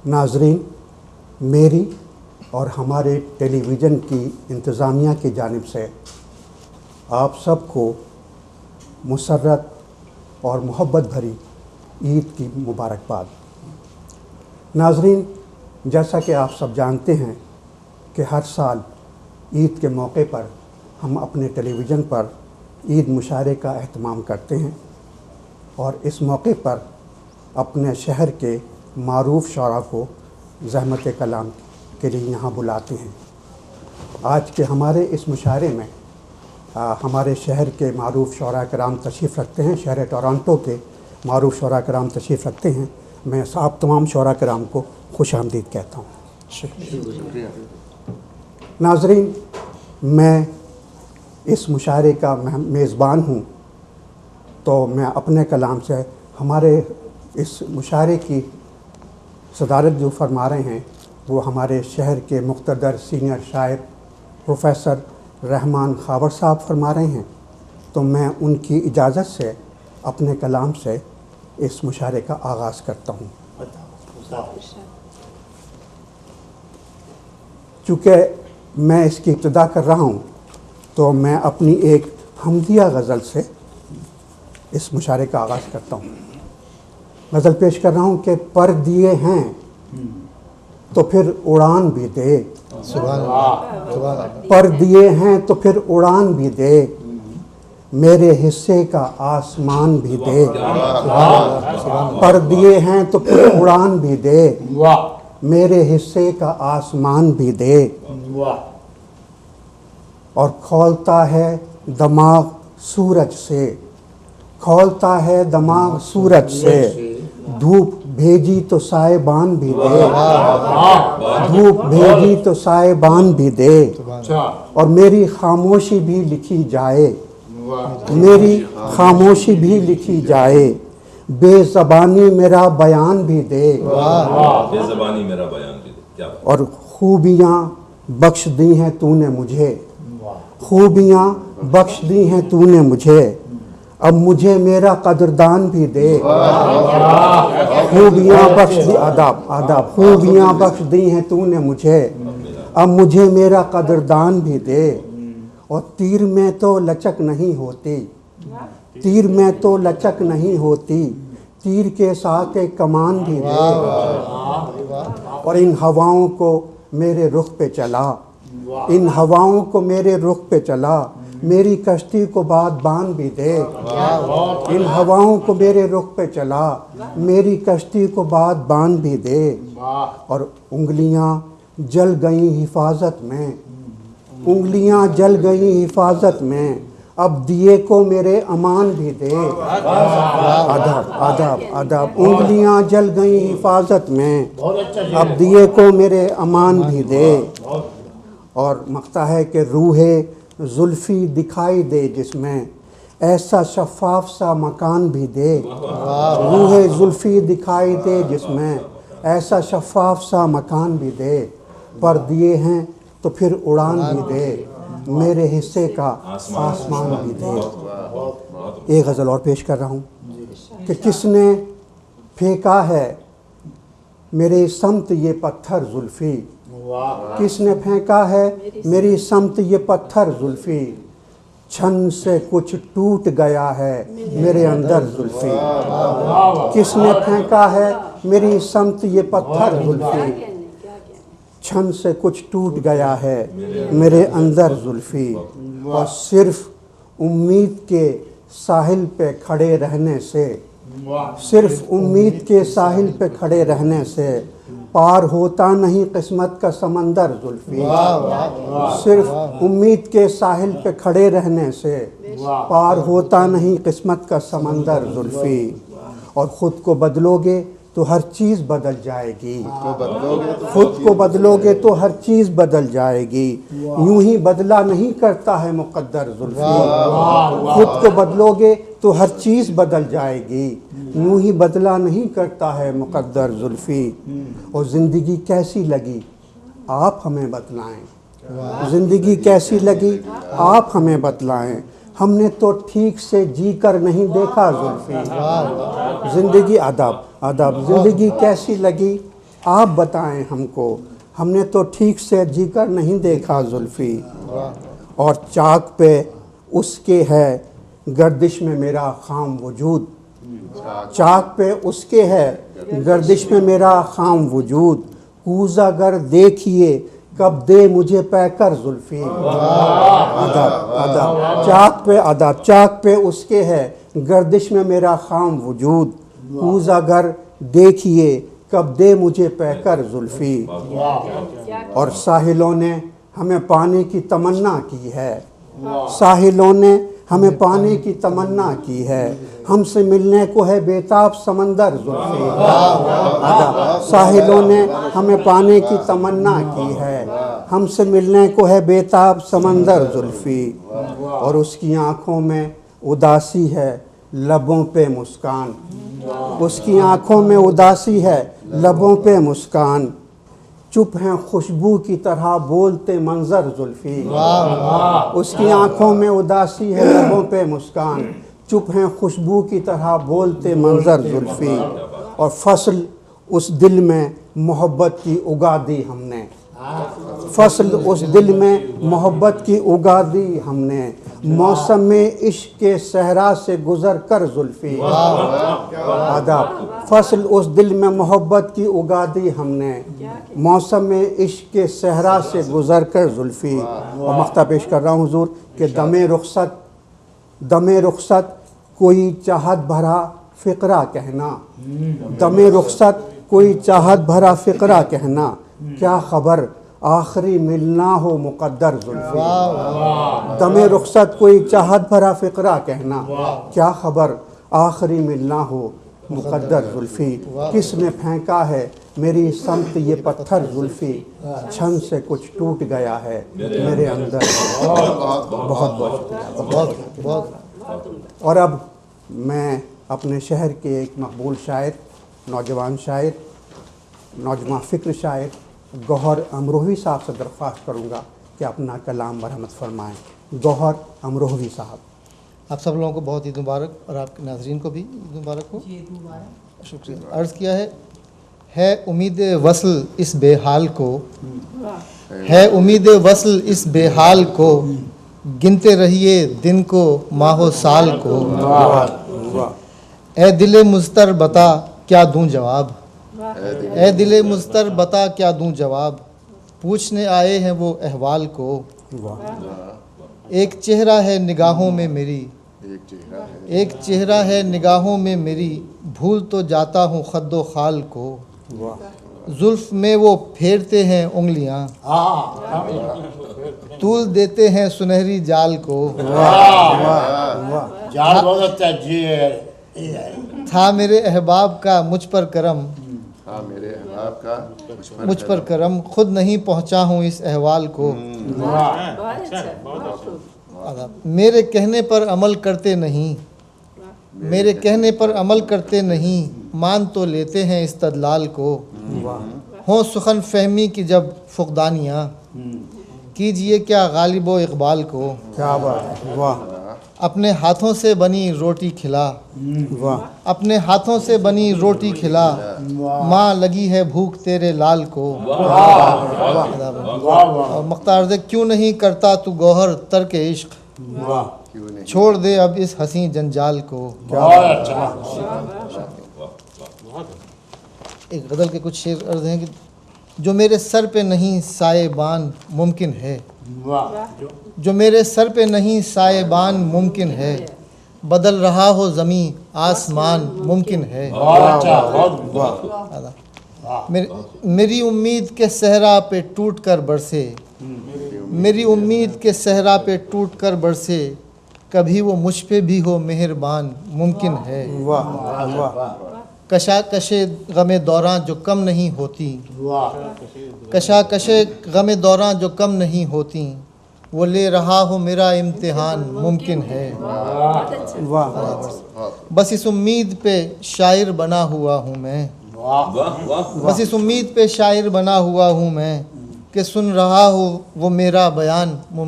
ناظرین، میری اور ہمارے ٹیلی ویژن کی انتظامیہ کی جانب سے آپ سب کو مسرت اور محبت بھری عید کی مبارکباد۔ ناظرین، جیسا کہ آپ سب جانتے ہیں کہ ہر سال عید کے موقع پر ہم اپنے ٹیلی ویژن پر عید مشاعرے کا اہتمام کرتے ہیں اور اس موقع پر اپنے شہر کے معروف شعراء کو زحمت کلام کے لیے یہاں بلاتے ہیں۔ آج کے ہمارے اس مشاعرے میں ہمارے شہر کے معروف شعراء کرام تشریف رکھتے ہیں، شہر ٹورانٹو کے معروف شعراء کرام تشریف رکھتے ہیں۔ میں آپ تمام شعراء کرام کو خوش آمدید کہتا ہوں۔ شکریہ۔ ناظرین، میں اس مشاعرے کا میزبان ہوں، تو میں اپنے کلام سے ہمارے اس مشاعرے کی صدارت جو فرما رہے ہیں وہ ہمارے شہر کے مقتدر سینئر شاعر پروفیسر رحمان خاور صاحب فرما رہے ہیں، تو میں ان کی اجازت سے اپنے کلام سے اس مشاعرے کا آغاز کرتا ہوں۔ چونکہ میں اس کی ابتدا کر رہا ہوں تو میں اپنی ایک حمدیہ غزل سے اس مشاعرے کا آغاز کرتا ہوں۔ غزل پیش کر رہا ہوں کہ پر دیے ہیں تو پھر اڑان بھی دے، پر دیے ہیں تو پھر اڑان بھی دے، میرے حصے کا آسمان بھی دے، پر دیے ہیں تو پھر اڑان بھی دے، میرے حصے کا آسمان بھی دے، اور کھولتا ہے دماغ سورج سے، کھولتا ہے دماغ سورج سے، دھوپ بھیجی تو سائبان بھی دے، دھوپ بھیجی تو سائبان بھی دے، اور میری خاموشی بھی لکھی جائے، میری خاموشی بھی لکھی جائے، بے زبانی میرا بیان بھی دے، بے زبانی میرا بیان بھی دے، اور خوبیاں بخش دی ہیں تو نے مجھے، خوبیاں بخش دی ہیں تو نے مجھے، اب مجھے میرا قدردان بھی دے، خوبیاں بخش دی، آداب، خوبیاں بخش دی ہیں تو نے مجھے، اب مجھے میرا قدردان بھی دے، اور تیر میں تو لچک نہیں ہوتی، تیر میں تو لچک نہیں ہوتی، تیر کے ساتھ ایک کمان بھی دے، اور ان ہواؤں کو میرے رخ پہ چلا، ان ہواؤں کو میرے رخ پہ چلا، میری کشتی کو بادبان بھی دے، ان ہواؤں کو میرے رخ پہ چلا، میری کشتی کو بادبان بھی دے، اور انگلیاں جل گئیں حفاظت میں، انگلیاں جل گئیں حفاظت میں، اب دیے کو میرے امان بھی دے، آداب، انگلیاں جل گئیں حفاظت میں، اب دیے کو میرے امان بھی دے، اور مقطع ہے کہ روح زلفی دکھائی دے جس میں، ایسا شفاف سا مکان بھی دے، روح زلفی دکھائی دے جس میں، ایسا شفاف سا مکان بھی دے، پر دیے ہیں تو پھر اڑان بھی دے، میرے حصے کا آسمان بھی دے۔ ایک غزل اور پیش کر رہا ہوں کہ کس نے پھینکا ہے میرے سمت یہ پتھر زلفی، کس نے پھینکا ہے میری سمت یہ پتھر زلفی، چھن سے کچھ ٹوٹ گیا ہے میرے اندر زلفی، کس نے پھینکا ہے میری سمت یہ پتھر زلفی، چھن سے کچھ ٹوٹ گیا ہے میرے اندر زلفی، اور صرف امید کے ساحل پہ کھڑے رہنے سے، صرف امید کے ساحل پہ کھڑے رہنے سے، پار ہوتا نہیں قسمت کا سمندر زلفی، صرف امید کے ساحل پہ کھڑے رہنے سے، پار ہوتا نہیں قسمت کا سمندر زلفی، اور خود کو بدلو گے تو ہر چیز بدل جائے گی، خود کو بدلو گے تو ہر چیز بدل جائے گی، یوں ہی بدلا نہیں کرتا ہے مقدر زلفی، خود کو بدلو گے تو ہر چیز بدل جائے گی، یوں ہی بدلا نہیں کرتا ہے مقدر زلفی، اور زندگی کیسی لگی آپ ہمیں بتلائیں، زندگی کیسی لگی آپ ہمیں بتلائیں، ہم نے تو ٹھیک سے جی کر نہیں دیکھا زلفی، زندگی آداب زندگی کیسی لگی آپ بتائیں ہم کو، ہم نے تو ٹھیک سے جی کر نہیں دیکھا زلفی، اور چاک پہ اس کے ہے گردش میں میرا خام وجود، چاک پہ اس کے ہے گردش میں میرا خام وجود، کوزہ گر دیکھیے کب دے مجھے پے کر زلفی۔ ادب چاک پہ اس کے ہے گردش میں میرا خام وجود، کوزہ گر دیکھیے کب دے مجھے پے کر زلفی۔ اور ساحلوں نے ہمیں پانے کی تمنا کی ہے، ساحلوں نے ہمیں پانے کی تمنا کی ہے، ہم سے ملنے کو ہے بیتاب سمندر زلفی۔ ساحلوں نے ہمیں پانے کی تمنا کی ہے، ہم سے ملنے کو ہے بیتاب سمندر زلفی، اور اس کی آنکھوں میں اداسی ہے لبوں پہ مسکان، اس کی آنکھوں میں اداسی ہے لبوں پہ مسکان، چپ ہیں خوشبو کی طرح بولتے منظر زلفی۔ اس کی آنکھوں میں اداسی ہے لبوں پہ مسکان، چپ ہیں خوشبو کی طرح بولتے منظر زلفی، اور فصل اس دل میں محبت کی اگا دی ہم نے، فصل اس دل میں محبت کی اگا دی ہم نے، موسم میں عشق کے صحرا سے گزر کر زلفی۔ فصل اس دل میں محبت کی اگا دی ہم نے، موسم میں عشق کے صحرا سے گزر کر زلفی۔ اور مقطع پیش کر رہا ہوں حضور کہ دم رخصت کوئی چاہت بھرا فقرہ کہنا، دم رخصت کوئی چاہت بھرا فقرہ کہنا، کیا خبر آخری ملنا ہو مقدر زلفی۔ دم رخصت کوئی چاہت بھرا فقرہ کہنا، کیا خبر آخری ملنا ہو مقدر زلفی۔ کس نے پھینکا ہے میری سمت یہ پتھر زلفی، چھن سے کچھ ٹوٹ گیا ہے میرے اندر۔ بہت بہت اور اب میں اپنے شہر کے ایک مقبول شاعر، نوجوان شاعر، نوجوان فکر شاعر گوہر امروہوی صاحب سے درخواست کروں گا کہ اپنا کلام مرحمت فرمائیں۔ گوہر امروہوی صاحب۔ آپ سب لوگوں کو بہت عید مبارک، اور آپ کے ناظرین کو بھی عید مبارک ہو۔ شکریہ۔ عرض کیا ہے امید وصل اس بے حال کو، ہے امید وصل اس بے حال کو، گنتے رہیے دن کو ماہ و سال کو، اے دل مضطر بتا کیا دوں جواب، اے دل مضطر بتا کیا دوں جواب، پوچھنے آئے ہیں وہ احوال کو، ایک چہرہ ہے نگاہوں میں میری، ایک چہرہ ہے نگاہوں میں میری، بھول تو جاتا ہوں خد و خال کو، زلف میں وہ پھیرتے ہیں انگلیاں، طول دیتے ہیں سنہری جال کو، تھا میرے احباب کا مجھ پر کرم، مجھ پر کرم، خود نہیں پہنچا ہوں اس احوال کو، میرے کہنے پر عمل کرتے نہیں، میرے کہنے پر عمل کرتے نہیں، مان تو لیتے ہیں استدلال کو، ہوں سخن فہمی کی جب فقدانیاں، کیجئے کیا غالب و اقبال کو، کیا بات ہے، واہ اپنے ہاتھوں سے بنی روٹی کھلا، واہ، اپنے ہاتھوں سے بنی روٹی کھلا، ماں لگی ہے بھوک تیرے لال کو، اور مقطع عرض ہے کیوں نہیں کرتا تو گوہر ترک عشق، چھوڑ دے اب اس حسین جنجال کو۔ ایک غزل کے کچھ شعر عرض ہیں کہ جو میرے سر پہ نہیں سائے بان ممکن ہے، جو میرے سر پہ نہیں سائے بان ممکن ہے، بدل رہا ہو زمین آسمان ممکن ہے، میری امید کے صحرا پہ ٹوٹ کر برسے، میری امید کے صحرا پہ ٹوٹ کر برسے، کبھی وہ مجھ پہ بھی ہو مہربان ممکن ہے، کشاکش غم دوراں جو کم نہیں ہوتی، کشاکش غم دوراں جو کم نہیں ہوتی، وہ لے رہا ہو میرا امتحان ممکن ہے، بس اس امید پہ شاعر بنا ہوا ہوں میں، بس اس امید پہ شاعر بنا ہوا ہوں میں، کہ سن رہا ہو وہ میرا بیان ممکن